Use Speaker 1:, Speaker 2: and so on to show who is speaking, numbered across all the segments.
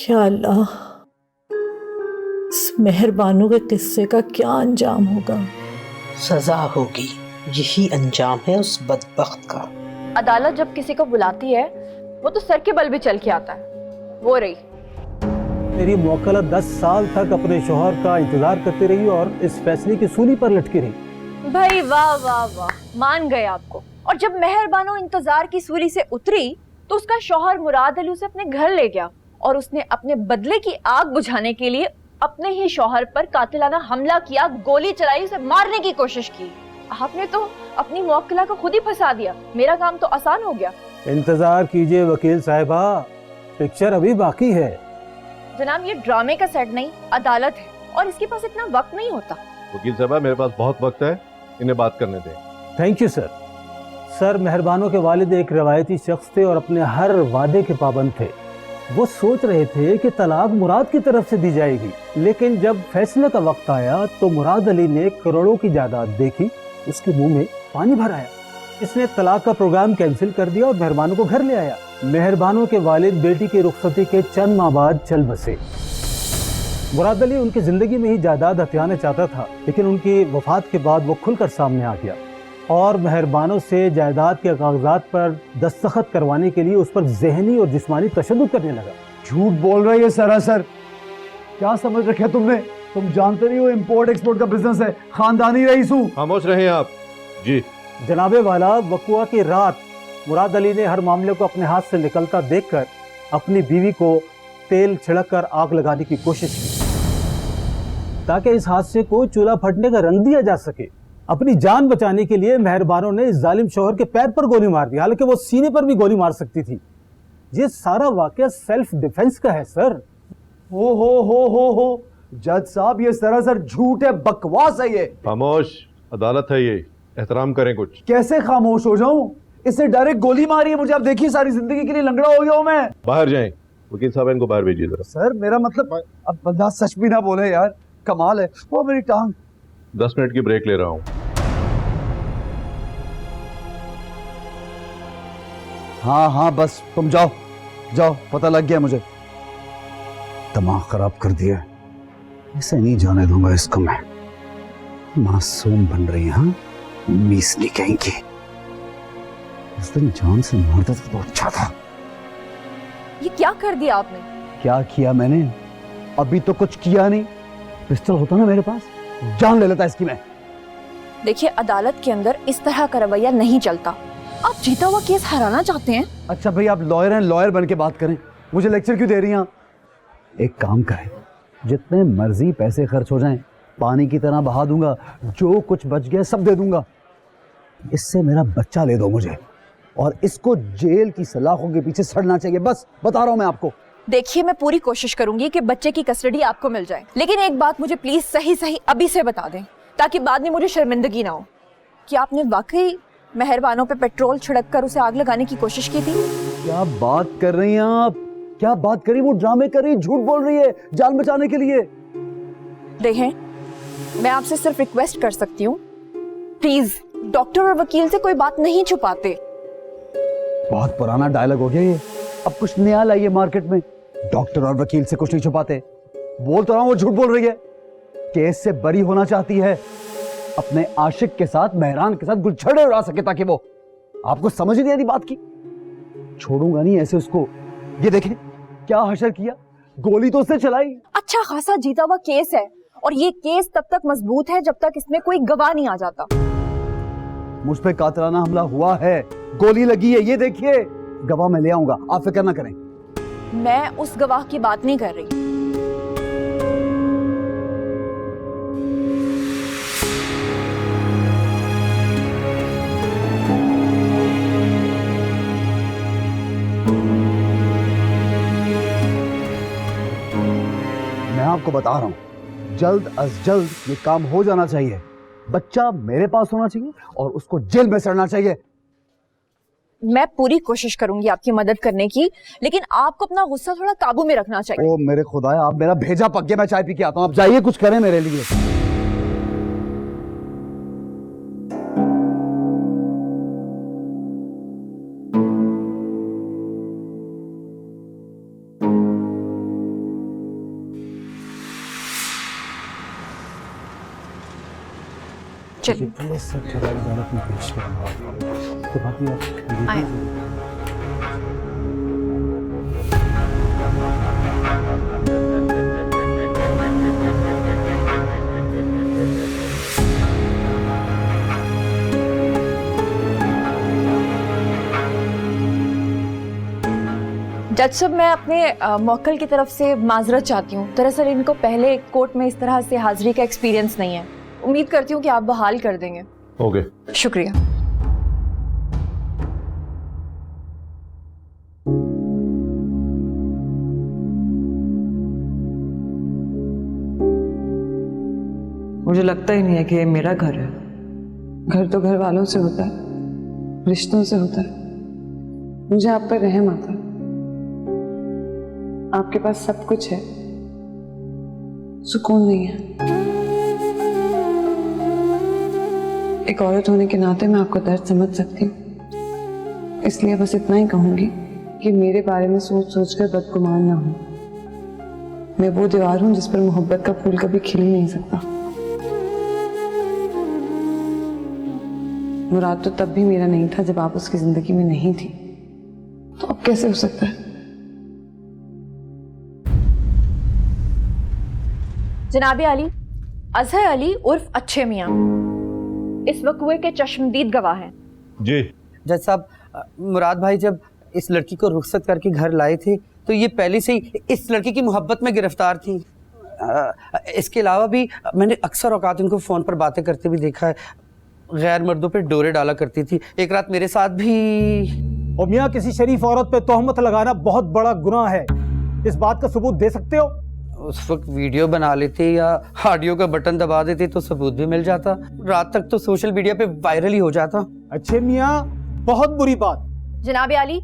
Speaker 1: या अल्लाह, इस मेहरबानों के किस्से का क्या अंजाम होगा।
Speaker 2: सजा होगी, यही अंजाम है उस बदबख्त का।
Speaker 3: अदालत जब किसी को बुलाती है वो तो सर के बल भी चल के आता है। वो रही
Speaker 4: मेरी मौकला 10 साल तक अपने शौहर का इंतजार करती रही और इस फैसले की सूली पर लटकी रही।
Speaker 3: भाई वाह वाह वाह, मान गए आपको। और जब मेहरबानो इंतजार की सूली से उतरी तो उसका शौहर मुराद अली उसे अपने घर ले गया और उसने अपने बदले की आग बुझाने के लिए अपने ही शौहर पर कातिलाना हमला किया, गोली चलाई, उसे मारने की कोशिश की। आपने तो अपनी मौकला को खुद ही फंसा दिया। मेरा काम तो आसान हो गया।
Speaker 4: इंतजार कीजिए वकील साहिबा, पिक्चर अभी बाकी है।
Speaker 3: जनाब, ये ड्रामे का सेट नहीं, अदालत है और इसके पास इतना वक्त नहीं होता।
Speaker 5: वकील साहब, मेरे पास बहुत वक्त है, इन्हें बात करने दें।
Speaker 4: Thank you sir. सर, मेहरबानों के वालिद एक रवायती शख्स थे और अपने हर वादे के पाबंद थे। वो सोच रहे थे कि तलाक मुराद की तरफ से दी जाएगी, लेकिन जब फैसले का वक्त आया तो मुराद अली ने करोड़ों की जायदाद देखी, उसके मुंह में पानी भर आया। इसने तलाक का प्रोग्राम कैंसिल कर दिया और मेहरबानों को घर ले आया। मेहरबानों के वालिद बेटी की रुखसती के चंद माह बाद चल बसे। मुराद अली उनकी जिंदगी में ही जायदाद हथियाना चाहता था, लेकिन उनकी वफात के बाद वो खुलकर सामने आ गया और मेहरबानों से जायदाद के कागजात पर दस्तखत करवाने के लिए उस पर जहनी और जिस्मानी तशद्दुद करने लगा।
Speaker 6: झूठ बोल रहा है ये सरासर। क्या समझ रखे तुमने? तुम जानते नहीं हो इंपोर्ट एक्सपोर्ट का बिजनेस है, खानदानी रईस हूं।
Speaker 5: खामोश रहें आप जी।
Speaker 4: जनाबे वाला, वकुआ की रात मुराद अली ने हर मामले को अपने हाथ से निकलता देखकर अपनी बीवी को तेल छिड़ककर आग लगाने की कोशिश की ताकि इस हादसे को चूल्हा फटने का रंग दिया जा सके। अपनी जान बचाने के लिए मेहरबानों ने इस जालिम शौहर के पैर पर गोली मार दी, हालांकि वो सीने पर भी गोली मार सकती थी। ये सारा वाकया सेल्फ डिफेंस का है सर।
Speaker 6: हो जज साहब, ये सरासर झूठ है, बकवास है ये।
Speaker 5: खामोश, अदालत है ये, एहतराम करें कुछ।
Speaker 6: कैसे खामोश हो जाऊं? इससे डायरेक्ट गोली मारी है मुझे। आप देखिए, सारी जिंदगी के लिए लंगड़ा हो गया हूं मैं।
Speaker 5: बाहर जाएं। वकील साहब, इनको बाहर भेजिए जरा।
Speaker 6: सर, मेरा मतलब, अब बंदा सच भी ना बोले यार, कमाल है। वो मेरी टांग।
Speaker 5: 10 मिनट की ब्रेक ले रहा हूं।
Speaker 6: हाँ बस तुम जाओ जाओ, पता लग गया मुझे। दिमाग खराब कर दिया, ऐसे नहीं जाने दूंगा इसको मैं। मासूम बन रही है, हाँ मीसली कहेंगे। उस दिन जान से मार देता तो अच्छा था।
Speaker 3: ये क्या कर दिया आपने?
Speaker 6: क्या किया मैंने? अभी तो कुछ किया नहीं। पिस्टल होता ना मेरे पास, जान ले लेता इसकी मैं।
Speaker 3: देखिए, अदालत के अंदर इस तरह का रवैया नहीं चलता। आप जीता हुआ केस हराना चाहते हैं?
Speaker 6: अच्छा भाई, आप लॉयर हैं, लॉयर बन के बात करें। मुझे लेक्चर क्यों दे रही हैं? एक काम करें, जितने मर्जी पैसे खर्च हो जाएं, पानी की तरह बहा दूंगा। जो कुछ बच गया सब दे दूंगा। इससे मेरा बच्चा ले दो मुझे, और इसको जेल की सलाखों के पीछे सड़ना चाहिए। बस बता रहा हूं मैं आपको।
Speaker 3: देखिए, मैं पूरी कोशिश करूंगी कि बच्चे की कस्टडी आपको मिल जाए, लेकिन एक बात मुझे प्लीज सही सही अभी से बता दें, ताकि बाद में मुझे शर्मिंदगी ना हो। कि आपने वाकई मेहरबानों पे पेट्रोल छिड़क कर उसे आग लगाने की कोशिश की थी?
Speaker 6: क्या बात कर रही हैं आप? क्या बात करी? वो ड्रामे कर रही, झूठ बोल रही है जान बचाने के लिए।
Speaker 3: देखें, मैं आपसे सिर्फ रिक्वेस्ट कर सकती हूँ, प्लीज डॉक्टर और वकील से कोई बात नहीं छुपाते।
Speaker 6: बहुत पुराना डायलॉग हो गया ये, अब कुछ नया लाइए मार्केट में। डॉक्टर और वकील से कुछ नहीं छुपाते। बोल तो रहा हूं, वो झूठ बोल रही है। केस से बरी होना चाहती है, अपने आशिक के साथ, मेहरान के साथ गुलछड़े उड़ा सके, ताकि वो। आपको समझ ही नहीं आती बात की। छोड़ूंगा नहीं ऐसे उसको। ये देखें क्या हशर किया, गोली तो उसने चलाई।
Speaker 3: अच्छा खासा जीता हुआ केस है, और ये केस तब तक मजबूत है जब तक इसमें कोई गवाह नहीं आ जाता।
Speaker 6: मुझ पे कातिलाना हमला हुआ है, गोली लगी है, ये देखिए। गवाह मैं ले आऊंगा, आप फिक्र ना करें।
Speaker 3: मैं उस गवाह की बात नहीं कर रही।
Speaker 6: मैं आपको बता रहा हूं, जल्द अज जल्द ये काम हो जाना चाहिए। बच्चा मेरे पास होना चाहिए और उसको जेल में सड़ना चाहिए।
Speaker 3: मैं पूरी कोशिश करूंगी आपकी मदद करने की, लेकिन आपको अपना गुस्सा थोड़ा काबू में रखना चाहिए।
Speaker 6: ओ मेरे खुदाया, आप मेरा भेजा पक गया। मैं चाय पी के आता हूं, आप जाइए, कुछ करें मेरे लिए।
Speaker 3: चलिए
Speaker 4: पहले सब जगह अदालत में पेश करूंगा तो बाकी आप
Speaker 3: आए। जज साहब, मैं अपने मौक्कल की तरफ से माजरत चाहती हूँ। दरअसल इनको पहले कोर्ट में इस तरह से हाजिरी का एक्सपीरियंस नहीं है। उम्मीद करती हूँ कि आप बहाल कर देंगे।
Speaker 5: ओके।
Speaker 3: शुक्रिया।
Speaker 7: मुझे लगता ही नहीं है कि ये मेरा घर है। घर तो घर वालों से होता है, रिश्तों से होता है। मुझे आप पर रहम आता है। आपके पास सब कुछ है, सुकून नहीं है। एक औरत होने के नाते मैं आपका दर्द समझ सकती हूँ, इसलिए बस इतना ही कहूंगी कि मेरे बारे में सोच सोच कर बदगुमान ना हो। मैं वो दीवार हूं जिस पर मोहब्बत का फूल कभी खिल नहीं सकता। मुराद तो तब भी मेरा नहीं था जब आप उसकी जिंदगी में नहीं थी, तो अब कैसे हो सकता है?
Speaker 3: जनाबे अली, अजहर अली उर्फ अच्छे मियाँ इस वक़्वे के चश्मदीद गवाह हैं।
Speaker 5: जी।
Speaker 8: जज साहब, मुराद भाई जब इस लड़की को रुखसत करके घर लाए थे तो ये पहले से ही इस लड़की की मोहब्बत में गिरफ्तार थी। इसके अलावा भी मैंने अक्सर औकात इनको फ़ोन पर बातें करते भी देखा है। गैर मर्दों पे डोरे डाला करती थी। एक रात मेरे साथ भी।
Speaker 4: और मियाँ, किसी शरीफ औरत पे तोहमत लगाना बहुत बड़ा गुनाह है। इस बात का सबूत दे सकते हो?
Speaker 8: उस वक्त वीडियो बना लेते या ऑडियो का बटन दबा देते तो सबूत भी मिल जाता। रात तक तो सोशल मीडिया पे वायरल ही हो जाता।
Speaker 4: अच्छे मियाँ, बहुत बुरी बात।
Speaker 3: जनाबे अली,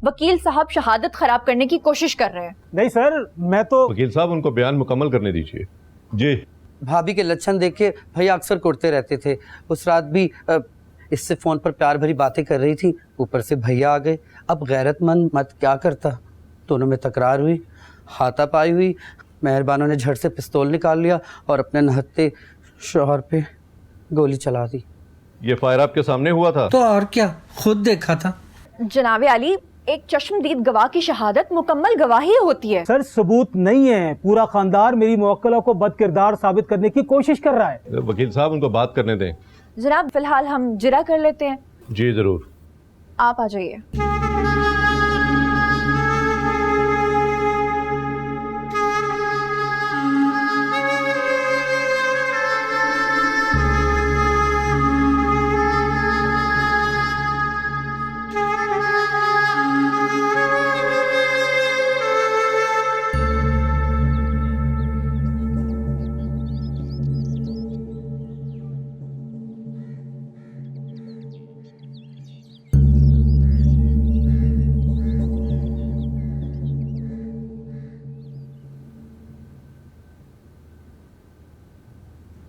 Speaker 3: वकील साहब शहादत खराब करने की कोशिश कर रहे हैं।
Speaker 4: नहीं सर, मैं तो।
Speaker 5: वकील साहब, उनको बयान मुकम्मल करने दीजिए। जी।
Speaker 8: भाभी के लक्षण देख के भैया अक्सर कुटते रहते थे। उस रात भी इससे फ़ोन पर प्यार भरी बातें कर रही थी, ऊपर से भैया आ गए। अब गैरतमंद मत क्या करता। दोनों में तकरार हुई, हाथापाई हुई। मेहरबानों ने झट से पिस्तौल निकाल लिया और अपने नहत्ते शौहर पे गोली चला दी।
Speaker 5: ये फायर आपके सामने हुआ था?
Speaker 8: तो और क्या, खुद देखा था।
Speaker 3: जनाबे अली, एक चश्मदीद गवाह की शहादत मुकम्मल गवाही होती है।
Speaker 4: सर, सबूत नहीं है। पूरा खानदान मेरी मुवक्किला को बदकिरदार साबित करने की कोशिश कर रहा है।
Speaker 5: वकील साहब, उनको बात करने दें।
Speaker 3: जनाब, फिलहाल हम जिरा कर लेते हैं।
Speaker 5: जी जरूर।
Speaker 3: आप आ जाइए।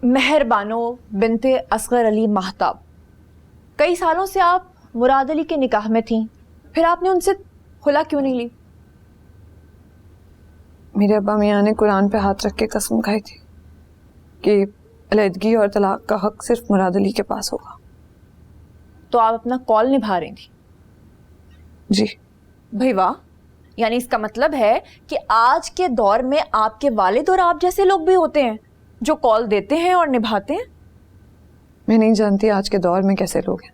Speaker 3: मेहरबानो बिनते असगर अली महताब, कई सालों से आप मुराद अली के निकाह में थीं, फिर आपने उनसे खुला क्यों नहीं ली?
Speaker 7: मेरे अब्बा मियाँ ने कुरान पे हाथ रख के कसम खाई थी कि अलहदगी और तलाक का हक सिर्फ मुराद अली के पास होगा।
Speaker 3: तो आप अपना कॉल निभा रही थी?
Speaker 7: जी।
Speaker 3: भाई वाह, यानी इसका मतलब है कि आज के दौर में आपके वालिद और आप जैसे लोग भी होते हैं जो कॉल देते हैं और निभाते हैं।
Speaker 7: मैं नहीं जानती आज के दौर में कैसे लोग हैं,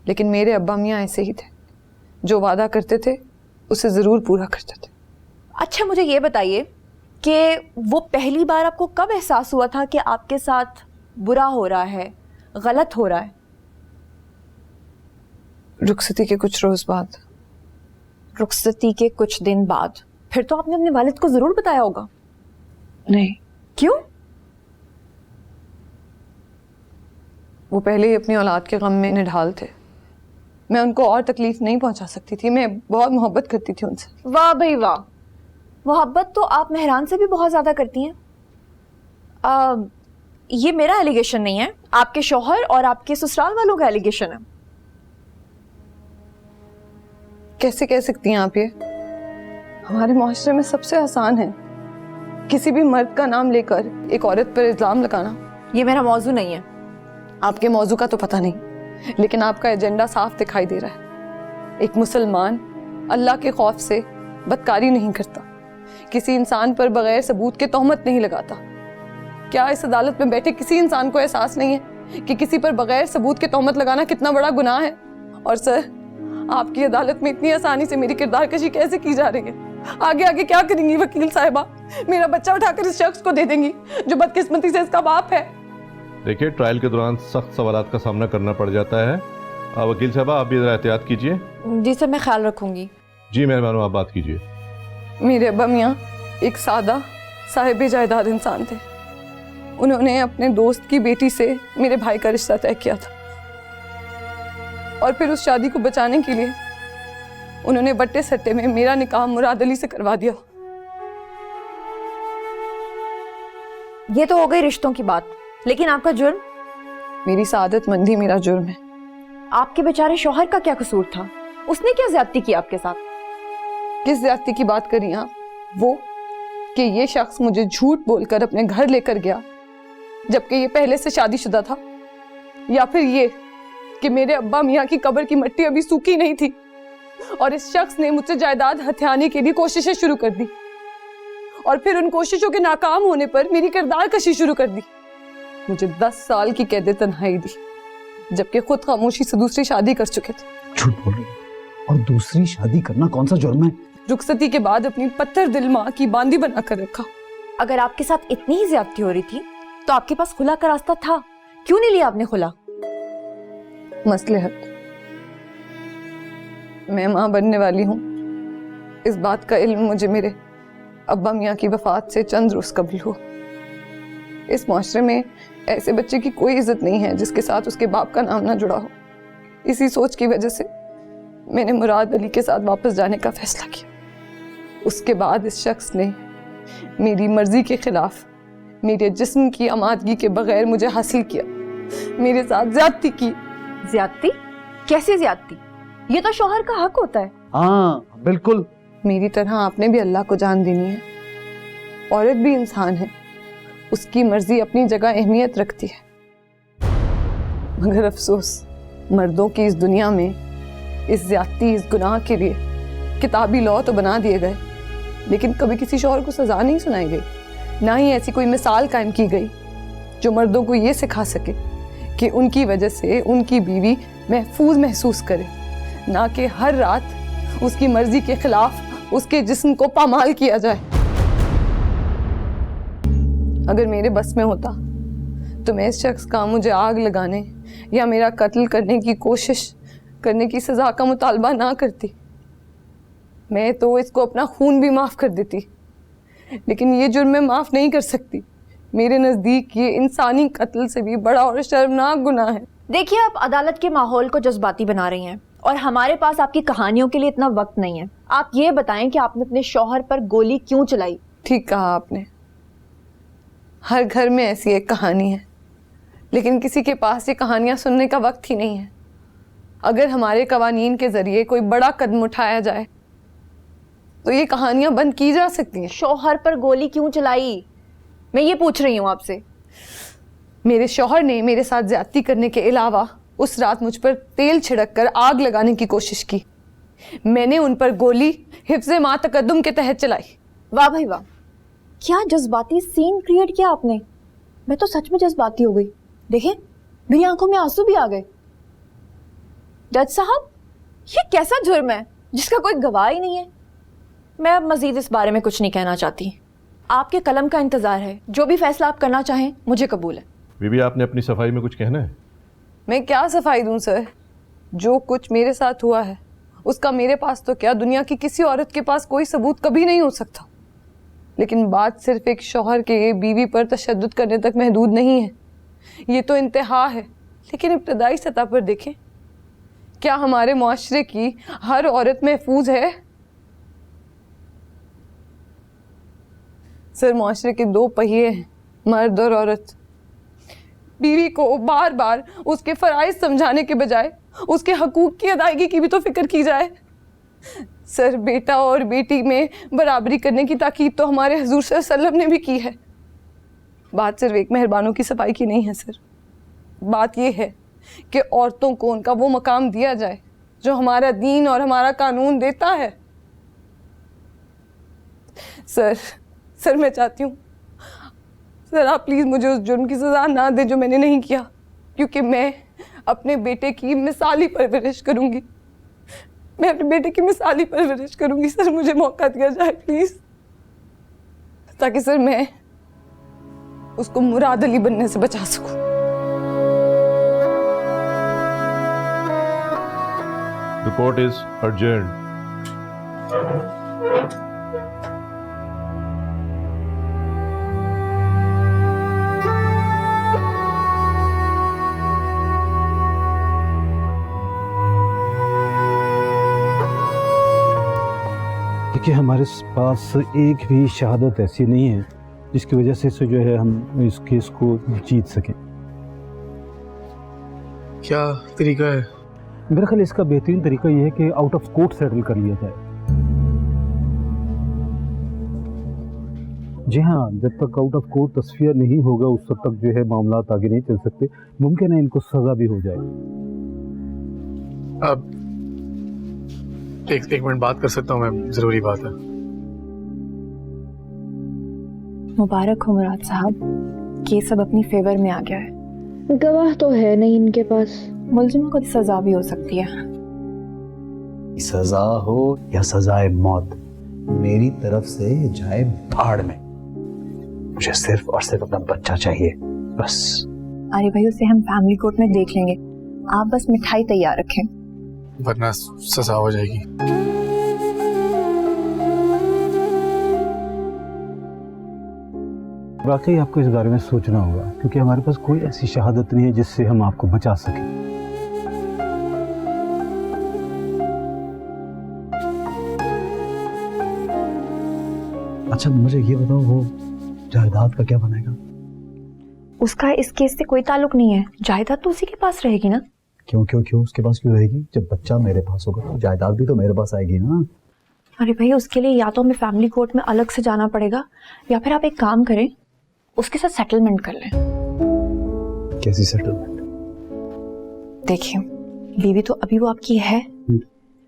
Speaker 7: लेकिन मेरे अब्बा मियाँ ऐसे ही थे। जो वादा करते थे उसे ज़रूर पूरा करते थे।
Speaker 3: अच्छा, मुझे ये बताइए कि वो पहली बार आपको कब एहसास हुआ था कि आपके साथ बुरा हो रहा है, गलत हो रहा है?
Speaker 7: रुखसती के कुछ रोज़ बाद।
Speaker 3: रुखसती के कुछ दिन बाद? फिर तो आपने अपने वालिद को ज़रूर बताया होगा।
Speaker 7: नहीं।
Speaker 3: क्यों?
Speaker 7: वो पहले ही अपनी औलाद के गम में निढाल थे। मैं उनको और तकलीफ नहीं पहुंचा सकती थी। मैं बहुत मोहब्बत करती थी उनसे।
Speaker 3: वाह भाई वाह, मोहब्बत तो आप मेहरान से भी बहुत ज़्यादा करती हैं। ये मेरा एलिगेशन नहीं है, आपके शौहर और आपके ससुराल वालों का एलिगेशन है।
Speaker 7: कैसे कह सकती हैं आप ये? हमारे माशरे में सबसे आसान है किसी भी मर्द का नाम लेकर एक औरत पर इल्ज़ाम लगाना।
Speaker 3: ये मेरा मौजू नहीं है।
Speaker 7: आपके मौजू का तो पता नहीं, लेकिन आपका एजेंडा साफ दिखाई दे रहा है। एक मुसलमान अल्लाह के खौफ से बदकारी नहीं करता, किसी इंसान पर बगैर सबूत के तोहमत नहीं लगाता। क्या इस अदालत में बैठे किसी इंसान को एहसास नहीं है कि किसी पर बगैर सबूत के तोहमत लगाना कितना बड़ा गुनाह है? और सर, आपकी अदालत में इतनी आसानी से मेरी किरदार कशी कैसे की जा रही है? आगे आगे क्या करेंगी वकील साहिबा? मेरा बच्चा उठाकर इस शख्स को दे देंगी जो बदकिस्मती से इसका बाप है।
Speaker 5: देखिए, ट्रायल के दौरान सख्त सवालात का सामना करना पड़ जाता है। वकील साहबा, आप भी जरा एहतियात कीजिए।
Speaker 3: जी सर, मैं ख्याल रखूंगी।
Speaker 5: जी मेहरबान, आप बात कीजिए।
Speaker 7: मेरे अब्बा मियाँ एक सादा साहिब जायदाद इंसान थे। उन्होंने अपने दोस्त की बेटी से मेरे भाई का रिश्ता तय किया था और फिर उस शादी को बचाने के लिए उन्होंने बट्टे सट्टे में मेरा निकाह मुराद अली से करवा दिया।
Speaker 3: ये तो हो गई रिश्तों की बात, लेकिन आपका जुर्म?
Speaker 7: मेरी सादतमंदी मेरा जुर्म है।
Speaker 3: आपके बेचारे शौहर का क्या कसूर था? उसने क्या ज्यादती की आपके साथ?
Speaker 7: किस ज्यादती की बात कर रही हैं आप? वो कि ये शख्स मुझे झूठ बोलकर अपने घर लेकर गया जबकि ये पहले से शादीशुदा था, या फिर ये कि मेरे अब्बा मियाँ की कब्र की मिट्टी अभी सूखी नहीं थी और इस शख्स ने मुझसे जायदाद हथियाने के लिए कोशिशें शुरू कर दी और फिर उन कोशिशों के नाकाम होने पर मेरी किरदार कशी शुरू कर दी। मुझे 10 साल की कैद तन्हाई दी जबकि खुद खामोशी से दूसरी शादी कर चुके थे।
Speaker 6: झूठ बोल रही है। और दूसरी शादी करना कौन सा जुर्म है?
Speaker 7: रुखसती के बाद अपनी पत्थर दिल माँ की बांदी बनाकर रखा।
Speaker 3: अगर आपके साथ इतनी ही ज्यादती हो रही थी तो आपके पास खुला का रास्ता था, क्यों नहीं लिया आपने खुला?
Speaker 7: मसलहत, मैं माँ बनने वाली हूँ, इस बात का इल्म मुझे मेरे अब्बा मियाँ की वफात से चंद रोज कबल हुआ। इस माशरे में ऐसे बच्चे की कोई इज्जत नहीं है जिसके साथ उसके बाप का नाम ना जुड़ा हो। इसी सोच की वजह से मैंने मुराद अली के साथ वापस जाने का फैसला किया। उसके बाद इस शख्स ने मेरी मर्जी के खिलाफ मेरे जिस्म की आमादगी के बगैर मुझे हासिल किया, मेरे साथ ज्यादती की।
Speaker 3: ज्यादती? कैसे ज्यादती? ये तो शौहर का हक होता है।
Speaker 6: हाँ बिल्कुल।
Speaker 7: मेरी तरह आपने भी अल्लाह को जान देनी है। औरत भी इंसान है, उसकी मर्जी अपनी जगह अहमियत रखती है, मगर अफसोस मर्दों की इस दुनिया में इस ज्यादती, इस गुनाह के लिए किताबी लॉ तो बना दिए गए, लेकिन कभी किसी शौहर को सजा नहीं सुनाई गई, ना ही ऐसी कोई मिसाल कायम की गई जो मर्दों को ये सिखा सके कि उनकी वजह से उनकी बीवी महफूज महसूस करे, ना कि हर रात उसकी मर्जी के खिलाफ उसके जिस्म को पामाल किया जाए। अगर मेरे बस में होता तो मैं इस शख्स का मुझे आग लगाने या मेरा कत्ल करने की कोशिश करने की सजा का मुतालबा ना करती। मैं तो इसको अपना खून भी माफ़ कर देती, लेकिन ये जुर्म मैं माफ़ नहीं कर सकती। मेरे नज़दीक ये इंसानी कत्ल से भी बड़ा और शर्मनाक गुनाह है।
Speaker 3: देखिए, आप अदालत के माहौल को जज्बाती बना रही हैं और हमारे पास आपकी कहानियों के लिए इतना वक्त नहीं है। आप ये बताएं कि आपने अपने शौहर पर गोली क्यों चलाई?
Speaker 7: ठीक कहा आपने, हर घर में ऐसी एक कहानी है, लेकिन किसी के पास ये कहानियाँ सुनने का वक्त ही नहीं है। अगर हमारे कवानीन के ज़रिए कोई बड़ा कदम उठाया जाए तो ये कहानियाँ बंद की जा सकती हैं।
Speaker 3: शौहर पर गोली क्यों चलाई, मैं ये पूछ रही हूँ आपसे।
Speaker 7: मेरे शौहर ने मेरे साथ ज्यादती करने के अलावा उस रात मुझ पर तेल छिड़क कर आग लगाने की कोशिश की। मैंने उन पर गोली हिफ्ज़े मा तकद्दुम के तहत चलाई।
Speaker 3: वाह भाई वाह, क्या जज्बाती सीन क्रिएट किया आपने। मैं तो सच में जज्बाती हो गई। देखें, मेरी आंखों में आंसू भी आ गए। जज साहब, ये कैसा जुर्म है जिसका कोई गवाह ही नहीं है? मैं अब मजीद इस बारे में कुछ नहीं कहना चाहती। आपके कलम का इंतजार है, जो भी फैसला आप करना चाहें मुझे कबूल है।
Speaker 5: बीबी, आपने अपनी सफाई में कुछ कहना है?
Speaker 7: मैं क्या सफाई दूं सर, जो कुछ मेरे साथ हुआ है उसका मेरे पास तो क्या, दुनिया की किसी औरत के पास कोई सबूत कभी नहीं हो सकता। लेकिन बात सिर्फ एक शौहर के बीवी पर तशद्दुद करने तक महदूद नहीं है, ये तो इंतहा है। लेकिन इब्तदाई सतह पर देखें, क्या हमारे मुआशरे की हर औरत महफूज है? सर, मुआशरे के 2 पहिए हैं, मर्द और औरत। बीवी को बार बार उसके फ़राइज़ समझाने के बजाय उसके हकूक़ की अदायगी की भी तो फिक्र की जाए। सर, बेटा और बेटी में बराबरी करने की ताकीद तो हमारे हुज़ूर सल्लल्लाहु अलैहि वसल्लम ने भी की है। बात सिर्फ एक मेहरबानों की सफाई की नहीं है सर, बात यह है कि औरतों को उनका वो मकाम दिया जाए जो हमारा दीन और हमारा कानून देता है। सर मैं चाहती हूँ सर आप प्लीज़ मुझे उस जुर्म की सज़ा ना दें जो मैंने नहीं किया, क्योंकि मैं अपने बेटे की मिसाली परवरिश करूँगी। मैं अपने बेटे की मिसाली परवरिश करूँगी। सर मुझे मौका दिया जाए प्लीज़, ताकि सर मैं उसको मुराद अली बनने से बचा सकूं।
Speaker 5: The court is adjourned.
Speaker 4: देखिए, हमारे पास एक भी शहादत ऐसी नहीं है जिसकी वजह से जो है हम इस केस को जीत सकें।
Speaker 9: क्या तरीका है?
Speaker 4: मेरा ख्याल इसका बेहतरीन तरीका यह है कि आउट ऑफ कोर्ट सेटल कर लिया जाए। जी हाँ, जब तक आउट ऑफ कोर्ट तस्फिया नहीं होगा उस वक्त तक जो है मामला आगे नहीं चल सकते। मुमकिन है इनको सजा भी हो जाए।
Speaker 9: अब एक मिनट बात कर सकता हूँ मैं, जरूरी बात है।
Speaker 3: मुबारक हो मुराद साहब, केस अब अपनी फेवर में आ गया है।
Speaker 10: गवाह तो है नहीं इनके पास।
Speaker 3: मुलजिम को सजा भी हो सकती है।
Speaker 6: सजा हो या सजाए मौत, मेरी तरफ से जाए भाड़ में। मुझे सिर्फ और सिर्फ अपना बच्चा चाहिए, बस।
Speaker 3: अरे भाई, उसे हम फैमिली कोर्ट में देख लेंगे, आप बस मिठाई तैयार रखें,
Speaker 9: वरना सजा हो जाएगी।
Speaker 4: वाकई आपको इस बारे में सोचना होगा, क्योंकि हमारे पास कोई ऐसी शहादत नहीं है जिससे हम आपको बचा सकें।
Speaker 6: अच्छा मुझे ये बताओ, वो जायदाद का क्या बनेगा?
Speaker 3: उसका इस केस से कोई ताल्लुक नहीं है। जायदाद तो उसी के पास रहेगी ना।
Speaker 6: क्यों उसके पास क्यों रहेगी? जब बच्चा मेरे पास होगा तो जायदाद भी तो मेरे पास आएगी ना।
Speaker 3: अरे भाई, उसके लिए या तो हमें फैमिली कोर्ट में अलग से जाना पड़ेगा, या फिर आप एक काम करें, उसके साथ सेटलमेंट कर लें।
Speaker 6: कैसी सेटलमेंट?
Speaker 3: देखिए, बीवी तो अभी वो आपकी है,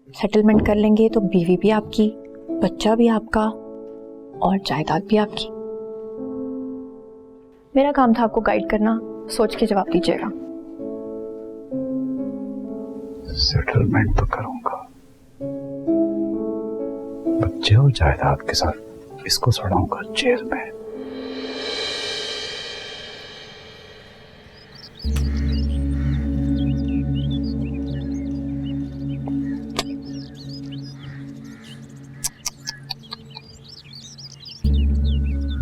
Speaker 3: सेटलमेंट कर लेंगे तो बीवी भी आपकी, बच्चा भी आपका और जायदाद भी आपकी। मेरा काम था आपको गाइड करना, सोच के जवाब दीजिएगा।
Speaker 6: सेटलमेंट तो करूंगा, बच्चे और जायदाद के साथ इसको सड़ाऊंगा जेल में।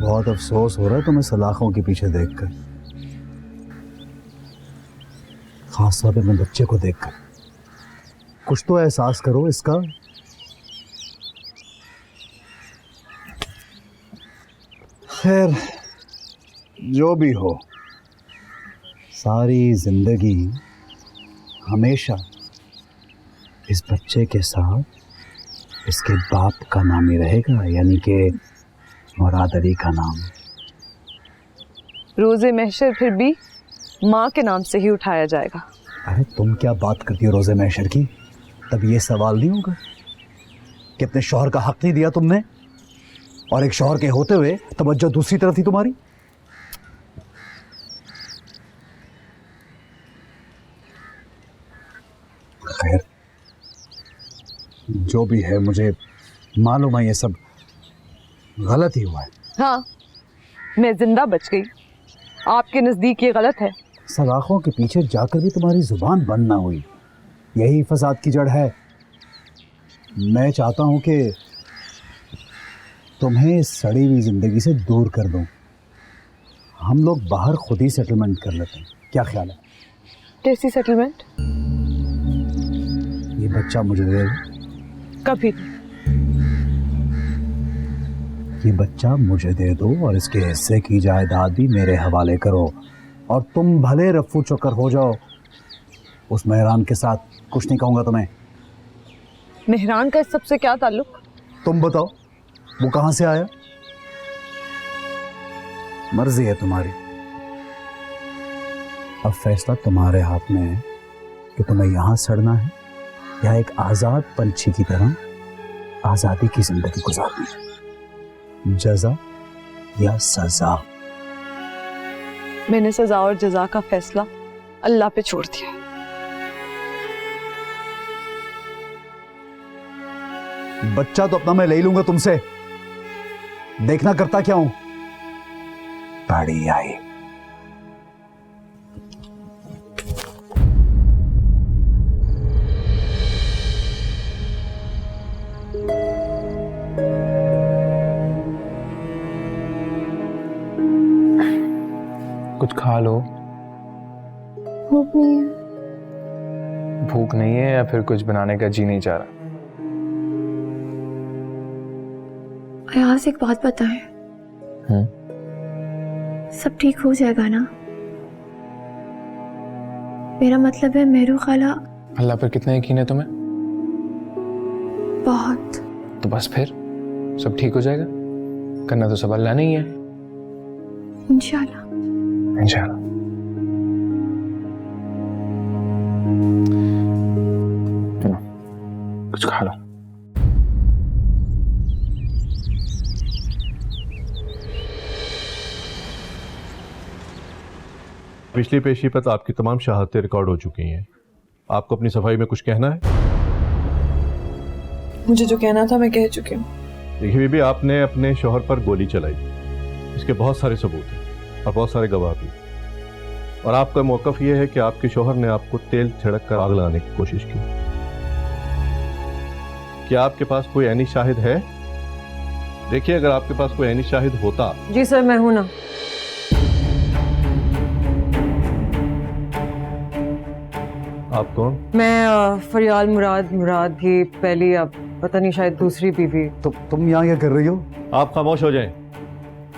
Speaker 6: बहुत अफसोस हो रहा है तुम्हें सलाखों के पीछे देखकर, खास तौर पे अपने बच्चे को देखकर। कुछ तो एहसास करो इसका। खैर जो भी हो, सारी जिंदगी हमेशा इस बच्चे के साथ इसके बाप का नाम ही रहेगा, यानी कि मुराद अली का नाम।
Speaker 7: रोजे महशर फिर भी माँ के नाम से ही उठाया जाएगा।
Speaker 6: अरे तुम क्या बात करती हो रोजे महशर की? तब ये सवाल नहीं होगा कि अपने शौहर का हक नहीं दिया तुमने, और एक शौहर के होते हुए तवज्जो दूसरी तरफ थी तुम्हारी। खैर जो भी है, मुझे मालूम है ये सब गलत ही हुआ है।
Speaker 7: हाँ, मैं जिंदा बच गई, आपके नजदीक ये गलत है।
Speaker 6: सलाखों के पीछे जाकर भी तुम्हारी जुबान बंद ना हुई, यही फसाद की जड़ है। मैं चाहता हूं कि तुम्हें इस सड़ी हुई जिंदगी से दूर कर दूं। हम लोग बाहर खुद ही सेटलमेंट कर लेते हैं, क्या ख्याल है?
Speaker 7: कैसी सेटलमेंट?
Speaker 6: ये बच्चा मुझे दे दो।
Speaker 7: कभी?
Speaker 6: ये बच्चा मुझे दे दो और इसके हिस्से की जायदाद भी मेरे हवाले करो, और तुम भले रफू चक्कर हो जाओ उस मेहरान के साथ, कुछ नहीं कहूंगा तुम्हें।
Speaker 7: मेहरान का इस सबसे क्या ताल्लुक?
Speaker 6: तुम बताओ, वो कहां से आया? मर्जी है तुम्हारी। अब फैसला तुम्हारे हाथ में है कि तुम्हें यहां सड़ना है या एक आजाद पंछी की तरह आजादी की जिंदगी गुजारनी है। जजा या सजा?
Speaker 7: मैंने सजा और जजा का फैसला अल्लाह पे छोड़ दिया है।
Speaker 6: बच्चा तो अपना मैं ले लूंगा तुमसे, देखना करता क्या हूं। बड़ी आई।
Speaker 9: कुछ खा लो।
Speaker 10: भूख नहीं है।
Speaker 9: भूख नहीं है या फिर कुछ बनाने का जी नहीं चाह रहा?
Speaker 10: अयाज एक बात बताएं, सब ठीक हो जाएगा ना? मेरा मतलब है मेहरू खाला।
Speaker 9: अल्लाह पर कितना यकीन है तुम्हें?
Speaker 10: बहुत।
Speaker 9: तो बस फिर सब ठीक हो जाएगा। करना तो सब अल्लाह नहीं है।
Speaker 10: इंशाल्लाह।
Speaker 9: इंशाल्लाह। कुछ खा लो।
Speaker 5: पिछली पेशी पर तो आपकी तमाम शहादतें रिकॉर्ड हो चुकी हैं। आपको अपनी सफाई में कुछ कहना है?
Speaker 7: मुझे जो कहना था मैं कह चुकी हूँ।
Speaker 5: देखिए बीबी, आपने अपने शौहर पर गोली चलाई, इसके बहुत सारे सबूत हैं और बहुत सारे गवाह भी। और आपका मौक़िफ़ ये है कि आपके शौहर ने आपको तेल छिड़क कर आग लगाने की कोशिश की। क्या आपके पास कोई ऐनी शाहिद है? देखिए, अगर आपके पास कोई ऐनी शाहिद होता।
Speaker 7: जी सर, मैं हूं ना।
Speaker 5: आप कौन?
Speaker 7: मैं फरियाल मुराद की पहली, अब पता नहीं शायद दूसरी बीवी।
Speaker 6: तुम यहाँ क्या कर रही हो?
Speaker 5: आप खामोश हो जाएं।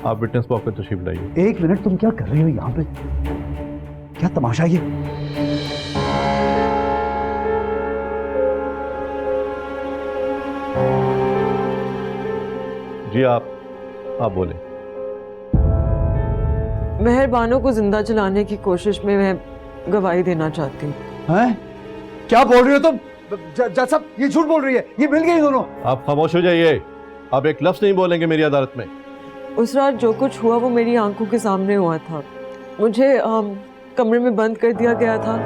Speaker 5: आप विटनेस बॉक्स पे तशरीफ लाइए।
Speaker 6: एक मिनट, तुम क्या कर रही हो यहाँ पे? क्या तमाशा ये?
Speaker 5: जी आप बोले।
Speaker 7: मेहरबानों को जिंदा जलाने की कोशिश में मैं गवाही देना चाहती हूँ।
Speaker 6: हैं? क्या बोल रही हो तुम? जज साहब, ये झूठ बोल रही है। ये मिल गई दोनों।
Speaker 5: आप खामोश हो जाइए। आप एक लफ्ज नहीं बोलेंगे मेरी अदालत में।
Speaker 7: उस रात जो कुछ हुआ वो मेरी आंखों के सामने हुआ था। मुझे कमरे में बंद कर दिया गया था।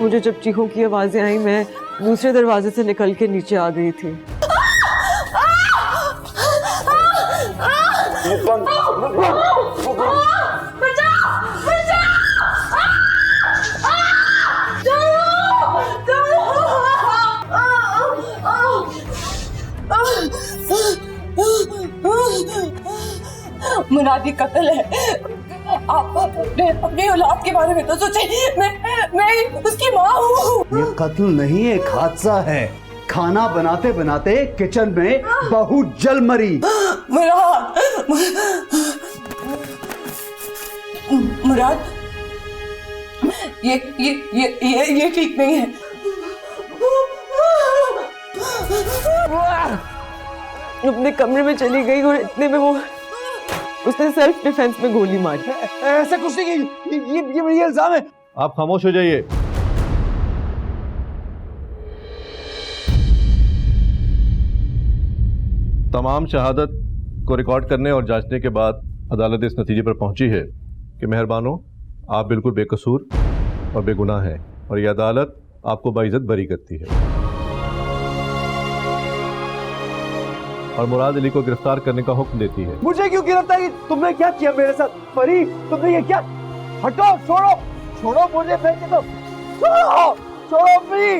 Speaker 7: मुझे जब चीखों की आवाजें आई, मैं दूसरे दरवाजे से निकल के नीचे आ गई थी।
Speaker 11: मुराद, ये कत्ल है। आप अपनी औलाद के बारे में तो सोचें। मैं उसकी माँ हूँ।
Speaker 6: ये कत्ल नहीं, एक हादसा है। खाना बनाते बनाते किचन में बहू जल मरी।
Speaker 11: मुराद, ये ठीक नहीं है।
Speaker 7: अपने कमरे में चली गई और इतने में वो उसने सेल्फ डिफेंस में गोली मारी।
Speaker 6: ऐसा कुछ नहीं, ये इल्जाम है।
Speaker 5: आप खामोश हो जाइए। तमाम शहादत को रिकॉर्ड करने और जांचने के बाद अदालत इस नतीजे पर पहुंची है कि मेहरबानों, आप बिल्कुल बेकसूर और बेगुनाह हैं और यह अदालत आपको बाइज्जत बरी करती है और मुराद अली को गिरफ्तार करने का हुक्म देती है।
Speaker 6: मुझे क्यों गिरफ्तारी? तुमने क्या किया मेरे साथ? परी, तुमने ये क्या? हटो, छोड़ो मुझे, फेंक दो। छोड़ो परी।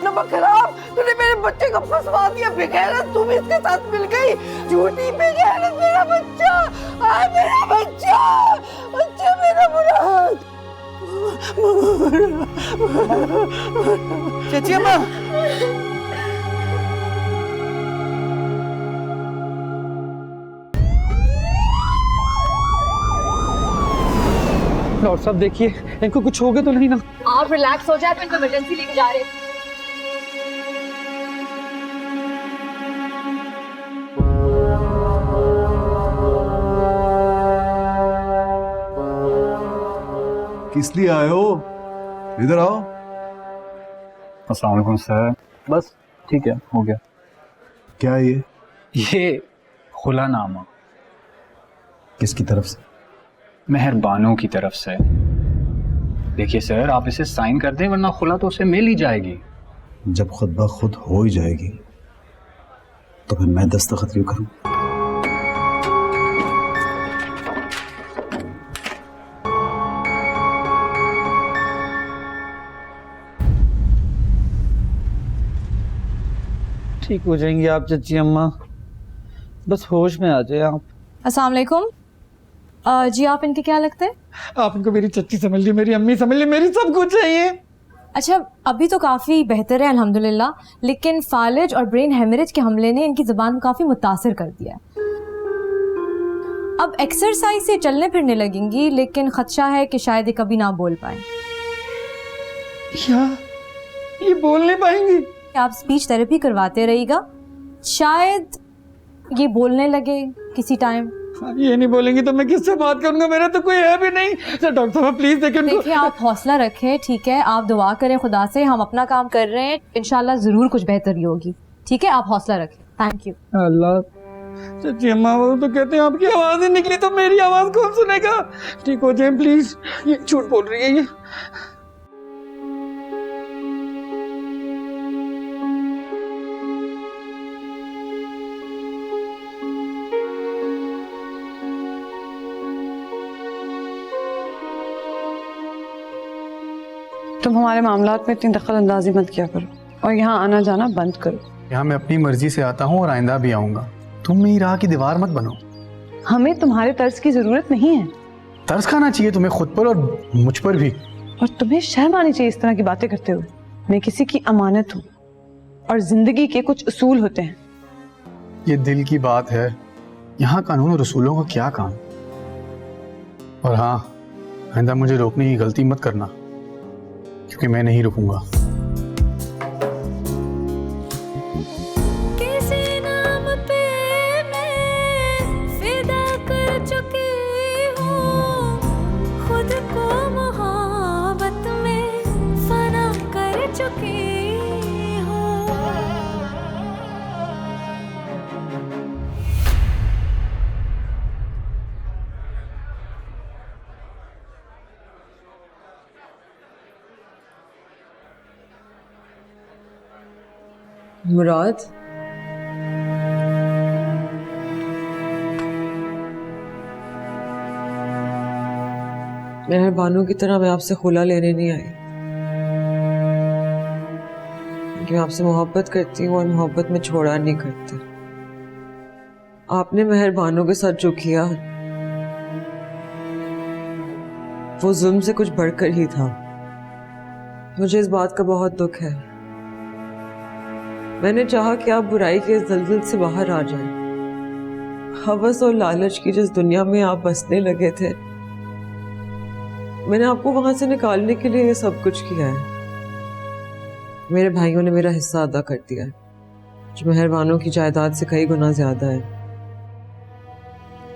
Speaker 11: नमक खराब, तूने मेरे बच्चे को फंसवा दिया। बेगैरत, तुम इसके साथ मिल गई। झूठी बेगैरत। मेरा बच्चा, मेरा बच्चा मेरा मुराद।
Speaker 8: चाची अम्मा,
Speaker 12: डॉक्टर साहब देखिए, इनको कुछ हो गया तो नहीं ना?
Speaker 3: आप रिलैक्स हो जाए, तो इनको इमरजेंसी लेके जा रहे हैं।
Speaker 6: किस लिए आए हो? इधर आओ।
Speaker 12: अस्सलाम वालेकुम सर। बस ठीक है, हो गया।
Speaker 6: क्या है ये?
Speaker 12: ये खुलानामा
Speaker 6: किसकी तरफ से?
Speaker 12: मेहरबानों की तरफ से। देखिए सर, आप इसे साइन कर दें वरना खुला तो उसे मिल ही जाएगी।
Speaker 6: जब खुद ब खुद हो ही जाएगी तो फिर मैं दस्तखत क्यों करूं?
Speaker 8: ठीक हो जाएंगी आप चाची अम्मा, बस होश में आ जाए आप।
Speaker 3: अस्सलाम वालेकुम। जी आप इनके क्या लगते हैं?
Speaker 12: आप इनको मेरी चच्ची समझ ली, मेरी अम्मी समझ ली, मेरी सब कुछ चाहिए।
Speaker 3: अच्छा, अभी तो काफ़ी बेहतर है अल्हम्दुलिल्लाह, लेकिन फालिज और ब्रेन हेमरेज के हमले ने इनकी ज़बान को काफ़ी मुतासिर कर दिया है। अब एक्सरसाइज से चलने फिरने लगेंगी, लेकिन ख़दशा है कि शायद ये कभी ना बोल पाए।
Speaker 12: क्या ये बोल नहीं पाएंगी?
Speaker 3: आप स्पीच थेरेपी करवाते रहिएगा, शायद ये बोलने लगे किसी टाइम।
Speaker 12: आप ये नहीं बोलेंगी तो मैं किससे बात करूंगा? मेरा तो कोई है भी नहीं। सर डॉक्टर साहब प्लीज देखिए उनको।
Speaker 3: देखिए आप हौसला रखें, ठीक है? आप दुआ करें खुदा से, हम अपना काम कर रहे हैं, इंशाल्लाह ज़रूर कुछ बेहतरी होगी। ठीक है, आप हौसला रखें। Thank you.
Speaker 12: अल्लाह। चाची अम्मा वो तो कहते हैं आपकी आवाज़ ही निकली तो मेरी आवाज़ कौन सुनेगा? ठीक हो जाए प्लीज। ये झूठ बोल रही है ये।
Speaker 7: तुम हमारे मामलात में इतनी दखल अंदाजी मत किया करो और यहाँ आना जाना बंद करो।
Speaker 9: यहाँ मैं अपनी मर्जी से आता हूँ और आइंदा भी आऊंगा। तुम मेरी राह की दीवार मत बनो।
Speaker 7: हमें तुम्हारे तर्ज की जरूरत नहीं है।
Speaker 9: तरस खाना चाहिए तुम्हें खुद पर और मुझ पर भी।
Speaker 7: और तुम्हें शर्म आनी चाहिए इस तरह की बातें करते हुए। मैं किसी की अमानत हूँ और जिंदगी के कुछ उसूल होते हैं।
Speaker 9: ये दिल की बात है, यहाँ कानून और रसूलों का क्या काम। और हाँ, आइंदा मुझे रोकने की गलती मत करना, क्योंकि मैं नहीं रुकूंगा।
Speaker 10: किसी नाम पे मैं फिदा कर चुकी हूँ, खुद को मोहब्बत में फना कर चुकी हूँ।
Speaker 7: मुराद, मेहरबानों की तरह मैं आपसे खुला लेने नहीं आई, क्योंकि मैं आपसे मोहब्बत करती हूँ और मोहब्बत में छोड़ा नहीं करती। आपने मेहरबानों के साथ जो किया वो जुल्म से कुछ बढ़कर ही था। मुझे इस बात का बहुत दुख है। मैंने चाहा कि आप बुराई के इस दलदल से बाहर आ जाएं। हवस और लालच की जिस दुनिया में आप बसने लगे थे, मैंने आपको वहां से निकालने के लिए ये सब कुछ किया है। मेरे भाइयों ने मेरा हिस्सा अदा कर दिया है, जो मेहरबानों की जायदाद से कई गुना ज्यादा है।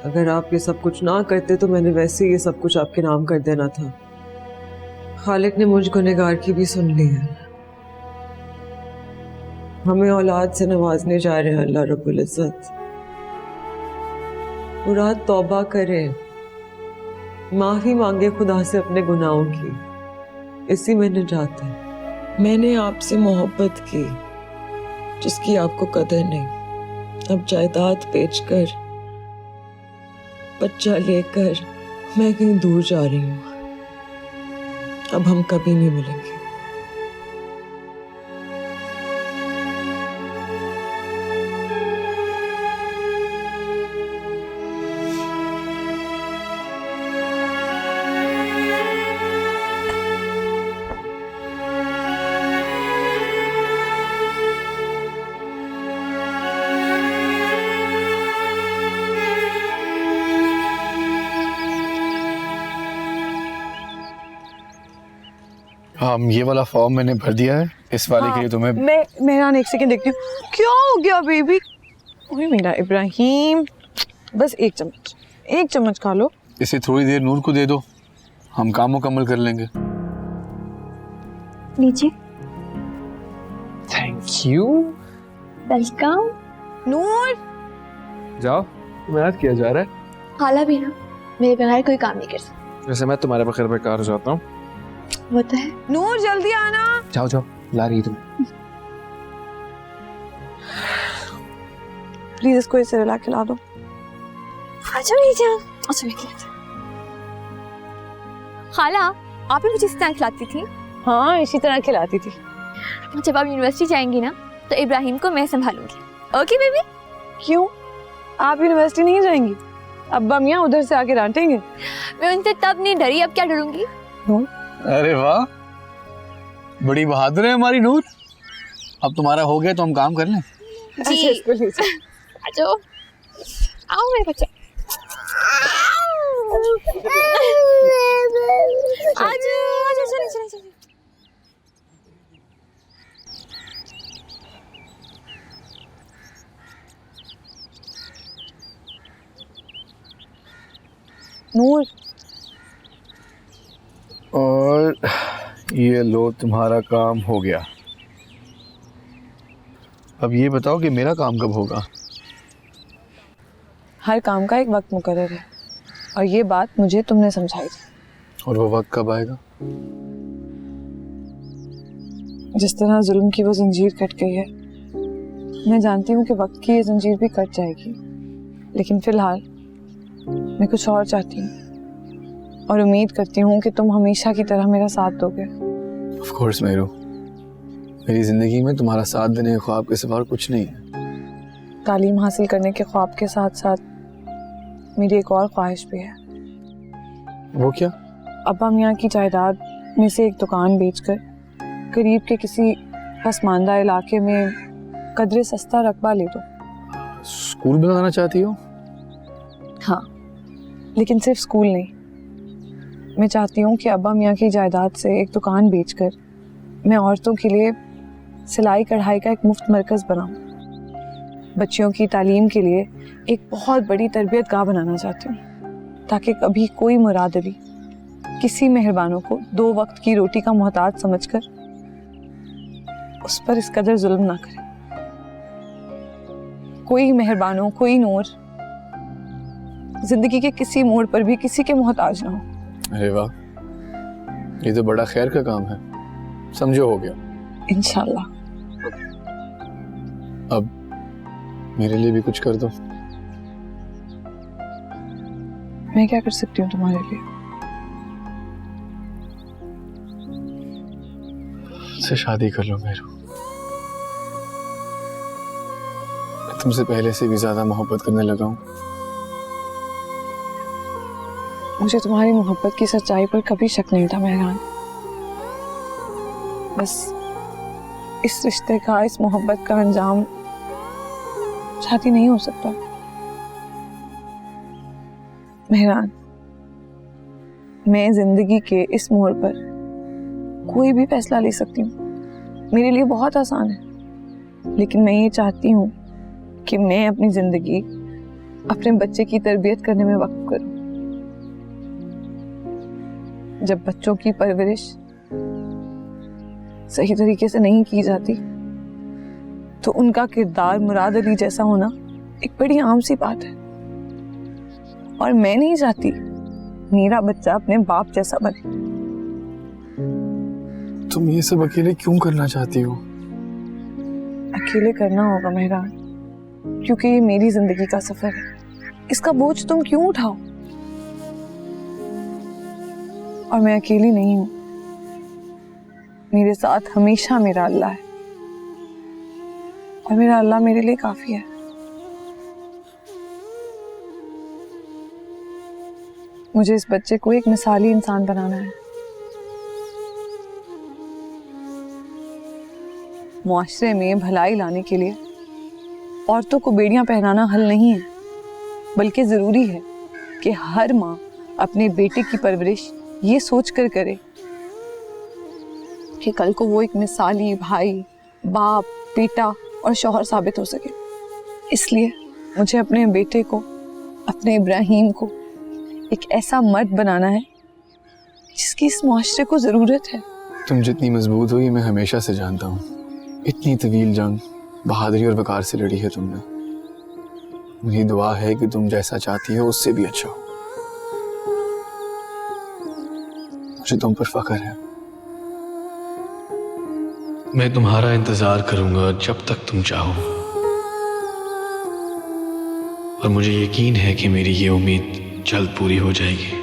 Speaker 7: अगर आप ये सब कुछ ना करते तो मैंने वैसे ही ये सब कुछ आपके नाम कर देना था। खालिक ने मुझ गुनहगार की भी सुन ली है। हमें औलाद से नवाजने जा रहे हैं अल्लाह रब्बुल इज्जत। मुराद तौबा करें, माफी मांगे खुदा से अपने गुनाहों की, इसी में निजात है। मैंने आपसे मोहब्बत की जिसकी आपको कदर नहीं। अब जायदाद बेचकर, बच्चा लेकर मैं कहीं दूर जा रही हूँ। अब हम कभी नहीं मिलेंगे।
Speaker 9: ये वाला फॉर्म मैंने भर दिया है। इस वाले के लिए तुम्हें
Speaker 7: मेरा एक सेकंड देखती हूँ। क्या हो गया बेबी? ओए मेरा इब्राहिम, बस एक चम्मच खा लो।
Speaker 9: इसे थोड़ी देर नूर को दे दो, हम काम मुकम्मल कर लेंगे।
Speaker 10: लीजिए।
Speaker 9: Thank you.
Speaker 10: वेलकम।
Speaker 3: नूर,
Speaker 9: जाओ, तुम्हें याद किया जा रहा है।
Speaker 10: खाला भी ना मेरे बगैर कोई काम नहीं कर सकती।
Speaker 9: वैसे मैं तुम्हारे बगैर बेकार हो जाता हूँ।
Speaker 10: वो तो है।
Speaker 3: नूर जल्दी आना।
Speaker 9: जाओ जाओ, ला रही तुम।
Speaker 7: प्लीज इसको इसे रिला खिला दो।
Speaker 10: अच्छा मेरी जान। अच्छा मैं खिलाती हूँ। खाला, आप ही मुझे इस तरह खिलाती थी?
Speaker 7: हाँ, इसी तरह खिलाती थी।
Speaker 10: जब आप यूनिवर्सिटी जाएंगी ना तो इब्राहिम को मैं संभालूंगी। Okay baby?
Speaker 7: क्यों, आप यूनिवर्सिटी नहीं जाएंगी? अब्बा मियाँ उधर से आके डांटेंगे।
Speaker 10: मैं उनसे तब नहीं डरी, अब क्या डरूंगी?
Speaker 9: अरे वाह, बड़ी बहादुर है हमारी नूर। अब तुम्हारा हो गया तो हम काम कर लें।
Speaker 10: जी। आजो, आओ मेरे बच्चे। आजो, आजो, चलो चलो चलो।
Speaker 7: नूर,
Speaker 9: और ये लो, तुम्हारा काम हो गया। अब ये बताओ कि मेरा काम कब होगा?
Speaker 7: हर काम का एक वक्त मुकर्रर है और ये बात मुझे तुमने समझाई थी।
Speaker 9: और वो वक्त कब आएगा?
Speaker 7: जिस तरह जुल्म की वो जंजीर कट गई है, मैं जानती हूँ कि वक्त की ये जंजीर भी कट जाएगी, लेकिन फिलहाल मैं कुछ और चाहती हूँ और उम्मीद करती हूँ कि तुम हमेशा की तरह मेरा साथ दोगे।
Speaker 9: ऑफ कोर्स मेरू, मेरी जिंदगी में तुम्हारा साथ देने के ख्वाब के सिवा कुछ नहीं है।
Speaker 7: तालीम हासिल करने के ख्वाब के साथ साथ मेरी एक और ख्वाहिश भी है।
Speaker 9: वो क्या?
Speaker 7: अब्बा मियाँ की जायदाद में से एक दुकान बेचकर करीब के किसी पसमानदा इलाके में कदरे सस्ता रकबा ले दो।
Speaker 9: स्कूल बनाना चाहती हो?
Speaker 7: हाँ, लेकिन सिर्फ स्कूल नहीं। मैं चाहती हूँ कि अब्बा मियाँ की जायदाद से एक दुकान बेचकर मैं औरतों के लिए सिलाई कढ़ाई का एक मुफ्त मरकज़ बनाऊँ। बच्चियों की तालीम के लिए एक बहुत बड़ी तरबियत गाह बनाना चाहती हूँ, ताकि कभी कोई मुराद अली किसी मेहरबानों को 2 वक्त की रोटी का मोहताज समझकर उस पर इस कदर जुल्म ना करे। कोई मेहरबानों, कोई नूर जिंदगी के किसी मोड़ पर भी किसी के मोहताज ना हो।
Speaker 9: अरे वाह, ये तो बड़ा खैर का काम है। समझो, हो गया
Speaker 7: इंशाल्लाह।
Speaker 9: अब मेरे लिए भी कुछ कर दो।
Speaker 7: मैं क्या कर सकती हूँ तुम्हारे लिए?
Speaker 9: से शादी कर लो मेरू। मैं तुमसे पहले से भी ज्यादा मोहब्बत करने लगा हूँ।
Speaker 7: मुझे तुम्हारी मोहब्बत की सच्चाई पर कभी शक नहीं था मेहरान। बस इस रिश्ते का, इस मोहब्बत का अंजाम शादी नहीं हो सकता। मेहरान, मैं जिंदगी के इस मोड़ पर कोई भी फैसला ले सकती हूँ। मेरे लिए बहुत आसान है, लेकिन मैं ये चाहती हूँ कि मैं अपनी जिंदगी अपने बच्चे की तरबियत करने में वक्फ करूँ। जब बच्चों की परवरिश सही तरीके से नहीं की जाती तो उनका किरदार मुराद अली जैसा होना एक बड़ी आम सी बात है, और मैं नहीं चाहती मेरा बच्चा अपने बाप जैसा बने।
Speaker 9: तुम ये सब अकेले क्यों करना चाहती हो?
Speaker 7: अकेले करना होगा मेहरान, क्योंकि ये मेरी जिंदगी का सफर है। इसका बोझ तुम क्यों उठाओ? और मैं अकेली नहीं हूं, मेरे साथ हमेशा मेरा अल्लाह है, और मेरा अल्लाह मेरे लिए काफी है। मुझे इस बच्चे को एक मिसाली इंसान बनाना है। मुआशरे में भलाई लाने के लिए औरतों को बेड़ियां पहनाना हल नहीं है, बल्कि जरूरी है कि हर माँ अपने बेटे की परवरिश ये सोच कर करे कि कल को वो एक मिसाली भाई, बाप, बेटा और शौहर साबित हो सके। इसलिए मुझे अपने बेटे को, अपने इब्राहिम को एक ऐसा मर्द बनाना है जिसकी इस मुआशरे को जरूरत है।
Speaker 9: तुम जितनी मजबूत हो ये मैं हमेशा से जानता हूँ। इतनी तवील जंग बहादुरी और वकार से लड़ी है तुमने। मेरी दुआ है कि तुम जैसा चाहती हो उससे भी अच्छा हो। मुझे तुम पर फख्र है। मैं तुम्हारा इंतजार करूंगा जब तक तुम चाहो, और मुझे यकीन है कि मेरी ये उम्मीद जल्द पूरी हो जाएगी।